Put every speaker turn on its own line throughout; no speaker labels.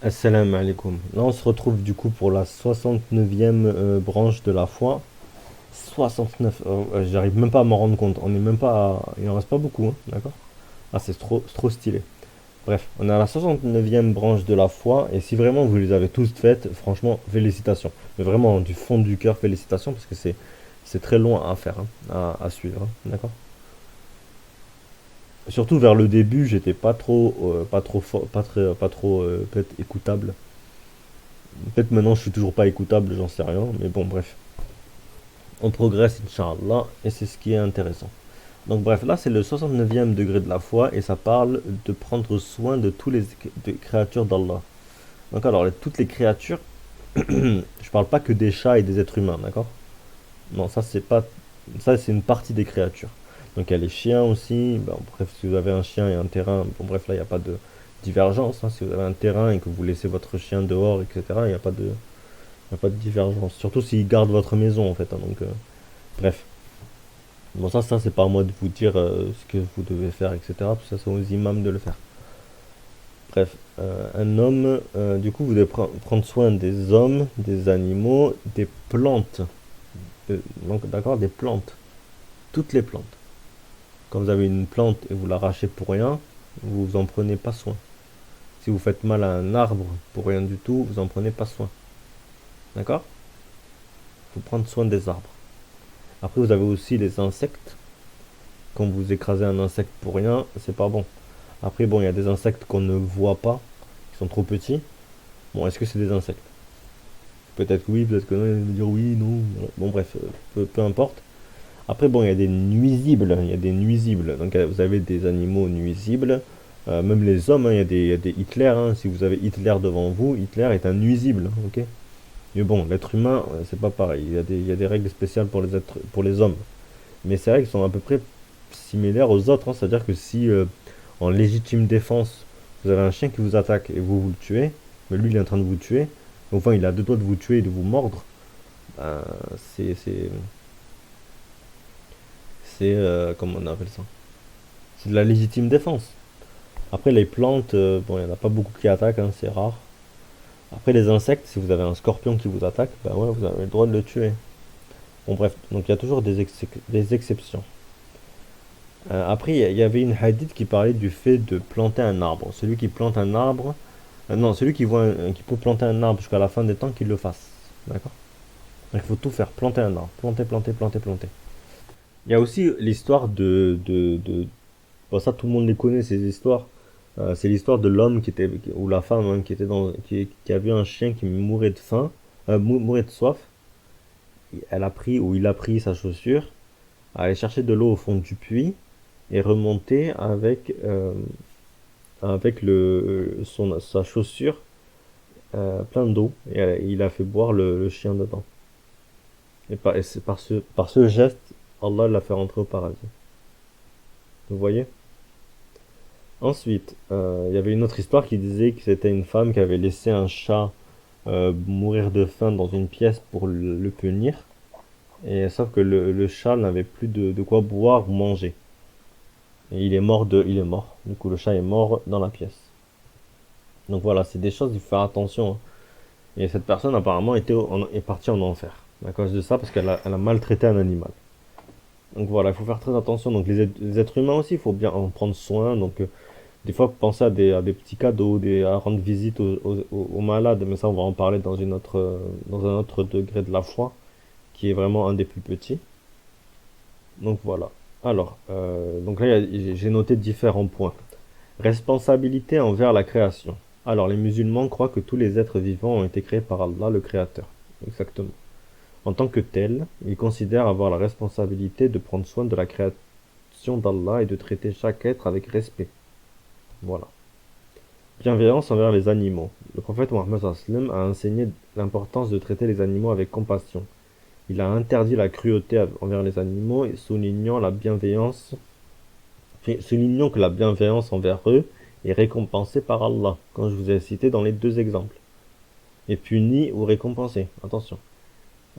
Assalamu alaikum. Là, on se retrouve du coup pour la 69e branche de la foi. 69, j'arrive même pas à m'en rendre compte. On est même pas Il en reste pas beaucoup, hein, d'accord? Ah, c'est trop stylé. Bref, on est à la 69e branche de la foi, et si vraiment vous les avez tous faites, franchement, félicitations. Mais vraiment, du fond du cœur, félicitations, parce que c'est très long à faire, hein, à suivre, hein, d'accord? Surtout vers le début, j'étais pas trop fort, pas trop peut-être écoutable. Peut-être maintenant je suis toujours pas écoutable, j'en sais rien, mais bon, bref. On progresse, Inch'Allah, et c'est ce qui est intéressant. Donc, bref, là, c'est le 69e degré de la foi, et ça parle de prendre soin de toutes les créatures d'Allah. Donc, alors, toutes les créatures, je parle pas que des chats et des êtres humains, d'accord? Non, ça, c'est pas. Ça, c'est une partie des créatures. Donc, il y a les chiens aussi. Bon, bref, si vous avez un chien et un terrain, bon, bref, là, il n'y a pas de divergence, hein. Si vous avez un terrain et que vous laissez votre chien dehors, etc., il n'y a pas de. Il n'y a pas de divergence. Surtout s'ils gardent votre maison, en fait, hein, donc, bref. Bon, ça c'est pas à moi de vous dire ce que vous devez faire, etc. Tout ça, c'est aux imams de le faire. Bref, un homme, du coup, vous devez prendre soin des hommes, des animaux, des plantes. Donc, d'accord, des plantes. Toutes les plantes. Quand vous avez une plante et vous l'arrachez pour rien, vous en prenez pas soin. Si vous faites mal à un arbre pour rien du tout, vous en prenez pas soin. D'accord? Il faut prendre soin des arbres. Après, vous avez aussi les insectes. Quand vous écrasez un insecte pour rien, c'est pas bon. Après, bon, il y a des insectes qu'on ne voit pas, qui sont trop petits. Bon, est-ce que c'est des insectes? Peut-être que oui, peut-être que non, ils vont dire oui, non. Voilà. Bon, bref, peu importe. Après, bon, il y a des nuisibles, il y a des nuisibles. Donc, vous avez des animaux nuisibles. Même les hommes, hein, il y a des Hitler, hein. Si vous avez Hitler devant vous, Hitler est un nuisible, ok? Mais bon, l'être humain, c'est pas pareil. Il y a des règles spéciales pour les hommes. Mais c'est vrai qu'ils sont à peu près similaires aux autres, hein. C'est-à-dire que si en légitime défense, vous avez un chien qui vous attaque et vous le tuez, mais lui il est en train de vous tuer, enfin il a deux doigts de vous tuer et de vous mordre, ben, c'est, c'est, comment on appelle ça? C'est de la légitime défense. Après les plantes, bon il n'y en a pas beaucoup qui attaquent, hein, c'est rare. Après les insectes, si vous avez un scorpion qui vous attaque, ben ouais, vous avez le droit de le tuer. Bon bref, donc il y a toujours des exceptions. Après, il y avait une hadith qui parlait du fait de planter un arbre. Celui qui plante un arbre, non, celui qui peut planter un arbre jusqu'à la fin des temps, qu'il le fasse. D'accord? Donc il faut tout faire, planter un arbre, planter, planter, planter, planter. Il y a aussi l'histoire bon, ça tout le monde les connaît ces histoires. C'est l'histoire de l'homme ou la femme, hein, qui a vu un chien qui mourait de faim, mourait de soif. Il a pris sa chaussure, a allé chercher de l'eau au fond du puits et remonter avec sa chaussure plein d'eau et il a fait boire le chien dedans. Et c'est par ce geste, Allah l'a fait rentrer au paradis. Vous voyez? Ensuite, il y avait une autre histoire qui disait que c'était une femme qui avait laissé un chat mourir de faim dans une pièce pour le punir. Et sauf que le chat n'avait plus de quoi boire ou manger. Et il est mort. Du coup, le chat est mort dans la pièce. Donc voilà, c'est des choses, il faut faire attention, hein. Et cette personne apparemment est partie en enfer à cause de ça parce elle a maltraité un animal. Donc voilà, il faut faire très attention. Donc les êtres humains aussi, il faut bien en prendre soin. Donc des fois, penser à des petits cadeaux, à rendre visite aux malades. Mais ça, on va en parler dans un autre degré de la foi, qui est vraiment un des plus petits. Donc voilà. Alors, donc là, j'ai noté différents points. Responsabilité envers la création. Alors, les musulmans croient que tous les êtres vivants ont été créés par Allah, le Créateur. Exactement. En tant que tels, ils considèrent avoir la responsabilité de prendre soin de la création d'Allah et de traiter chaque être avec respect. Voilà. Bienveillance envers les animaux. Le prophète Mohammed a enseigné l'importance de traiter les animaux avec compassion. Il a interdit la cruauté envers les animaux et soulignant que la bienveillance envers eux est récompensée par Allah, comme je vous ai cité dans les deux exemples. Et punie ou récompensée. Attention.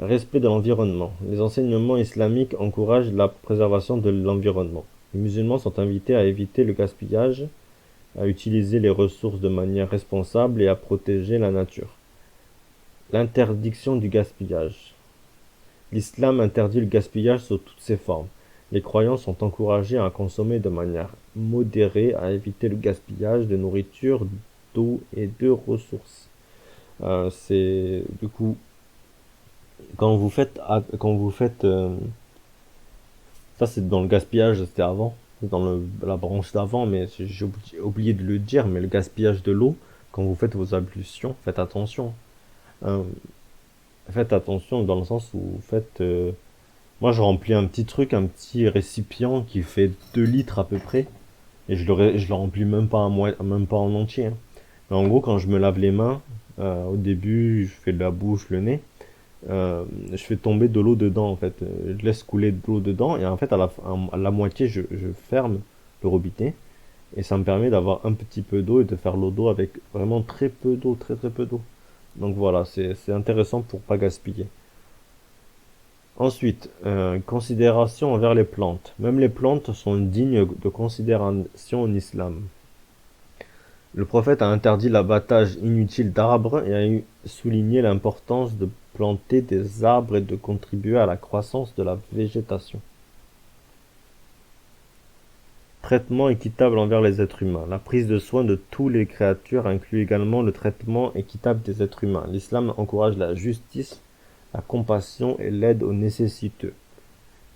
Respect de l'environnement. Les enseignements islamiques encouragent la préservation de l'environnement. Les musulmans sont invités à éviter le gaspillage à utiliser les ressources de manière responsable et à protéger la nature. L'interdiction du gaspillage. L'islam interdit le gaspillage sous toutes ses formes. Les croyants sont encouragés à consommer de manière modérée, à éviter le gaspillage de nourriture, d'eau et de ressources. C'est du coup quand vous faites ça c'est dans le gaspillage, c'était avant, c'est dans la branche d'avant, mais j'ai oublié de le dire, mais le gaspillage de l'eau, quand vous faites vos ablutions, faites attention. Euh, Faites attention dans le sens où vous faites moi, je remplis un petit truc, un petit récipient qui fait 2 litres à peu près. Et je le remplis même pas, même pas en entier, hein. Mais en gros, quand je me lave les mains, au début, je fais de la bouche, le nez. Je fais tomber de l'eau dedans, en fait. Je laisse couler de l'eau dedans. Et en fait, à la moitié, je ferme le robinet. Et ça me permet d'avoir un petit peu d'eau et de faire l'eau d'eau avec vraiment très peu d'eau, très très peu d'eau. Donc voilà, c'est intéressant pour pas gaspiller. Ensuite, considération envers les plantes. Même les plantes sont dignes de considération en islam. Le prophète a interdit l'abattage inutile d'arbres et a souligné l'importance de planter des arbres et de contribuer à la croissance de la végétation. Traitement équitable envers les êtres humains. La prise de soin de toutes les créatures inclut également le traitement équitable des êtres humains. L'islam encourage la justice, la compassion et l'aide aux nécessiteux,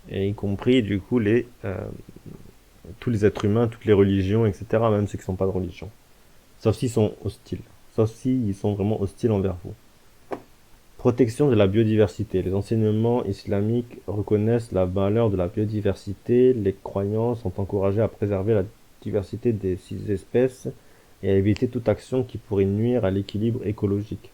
et y compris du coup tous les êtres humains, toutes les religions, etc., même ceux qui ne sont pas de religion. Sauf s'ils sont hostiles. Sauf s'ils sont vraiment hostiles envers vous. Protection de la biodiversité. Les enseignements islamiques reconnaissent la valeur de la biodiversité. Les croyants sont encouragés à préserver la diversité des 6 espèces et à éviter toute action qui pourrait nuire à l'équilibre écologique.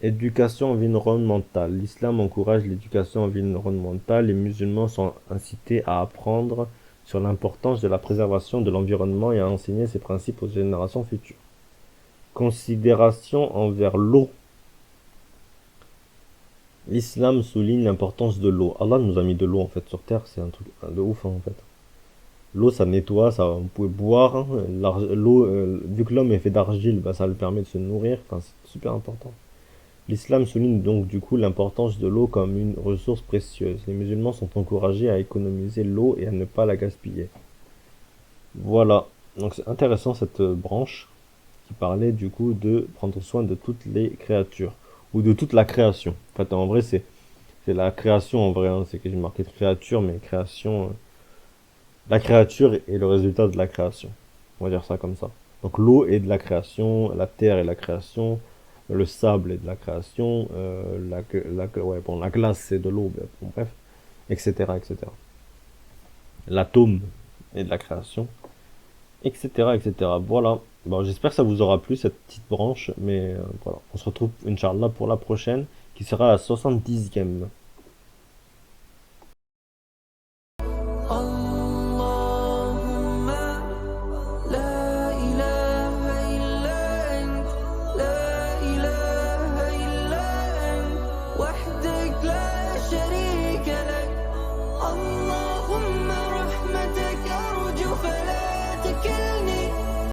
Éducation environnementale. L'islam encourage l'éducation environnementale. Les musulmans sont incités à apprendre sur l'importance de la préservation de l'environnement et à enseigner ces principes aux générations futures. Considération envers l'eau. L'islam souligne l'importance de l'eau. Allah nous a mis de l'eau en fait sur terre, c'est un truc de ouf, hein, en fait. L'eau ça nettoie, ça vous pouvez boire, hein. L'eau, vu que l'homme est fait d'argile, bah, ça lui permet de se nourrir, enfin, c'est super important. L'islam souligne donc du coup l'importance de l'eau comme une ressource précieuse. Les musulmans sont encouragés à économiser l'eau et à ne pas la gaspiller. Voilà, donc c'est intéressant cette branche qui parlait du coup de prendre soin de toutes les créatures, ou de toute la création. En fait, en vrai, c'est la création en vrai, hein. C'est que j'ai marqué créature, mais création, la créature est le résultat de la création. On va dire ça comme ça. Donc l'eau est de la création, la terre est de la création, le sable est de la création, ouais, bon, la glace c'est de l'eau, bon, bref, etc., etc. L'atome est de la création, etc., etc. Voilà. Bon, j'espère que ça vous aura plu cette petite branche, mais voilà. On se retrouve, Inch'Allah, pour la prochaine, qui sera la 70e.
اللهم لا إله إلا أنت لا إله إلا أنت وحدك لا شريك لك